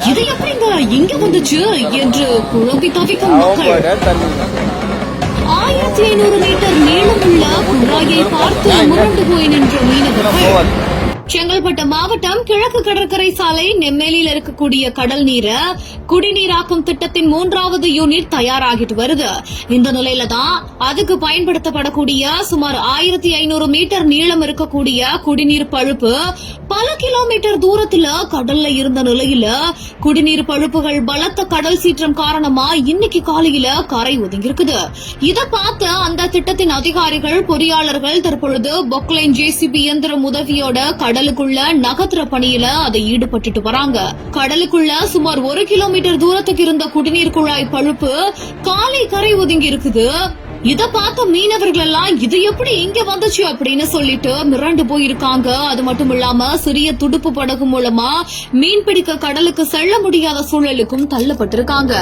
இது எப்படிங்க இங்க வந்துச்சு என்று குழம்பி தவிக்கும் மக்கள். 1500 மீட்டர் நீளமுள்ள குழாயை பார்த்து முரண்டு போய் நின்ற மீனவர்கள். செங்கல்பட்டு மாவட்டம் கிழக்கு கடற்கரை சாலை நெம்மேலியில் இருக்கக்கூடிய கடல் நீரை குடிநீராக்கும் திட்டத்தின் 3வது யூனிட் தயாராகிட்டு வருது. இந்த நிலையில தான் அதுக்கு பயன்படுத்தப்படக்கூடிய சுமார் 1500 மீட்டர் நீளம் இருக்கக்கூடிய குடிநீர் பழுப்பு பல கிலோமீட்டர் தூரத்துல கடல்ல இருந்த நிலையில குடிநீர் பழுப்புகள் பலத்த கடல் சீற்றம் காரணமா இன்னைக்கு காலையில கரை ஒதுங்கியிருக்குது. இத பார்த்து அந்த திட்டத்தின் அதிகாரிகள் பொறியாளர்கள் தற்பொழுது பொக்லைன் JCB இயந்திரம் உதவியோட கடலுக்குள்ள நகர்த்துற பணியில அதை ஈடுபட்டு வராங்க. கடலுக்குள்ள சுமார் 1 கிலோமீட்டர் தூரத்துக்கு இருந்த குடிநீர் குழாய் பழுப்பு காலை கரை ஒதுங்கி இருக்குது. இத பார்த்த மீனவர்கள் எல்லாம் இது எப்படி இங்க வந்துச்சு அப்படின்னு சொல்லிட்டு மிரண்டு போயிருக்காங்க. அது மட்டும் இல்லாம சிறிய துடுப்பு படகு மூலமா மீன்பிடிக்க கடலுக்கு செல்ல முடியாத சூழலுக்கும் தள்ளப்பட்டிருக்காங்க.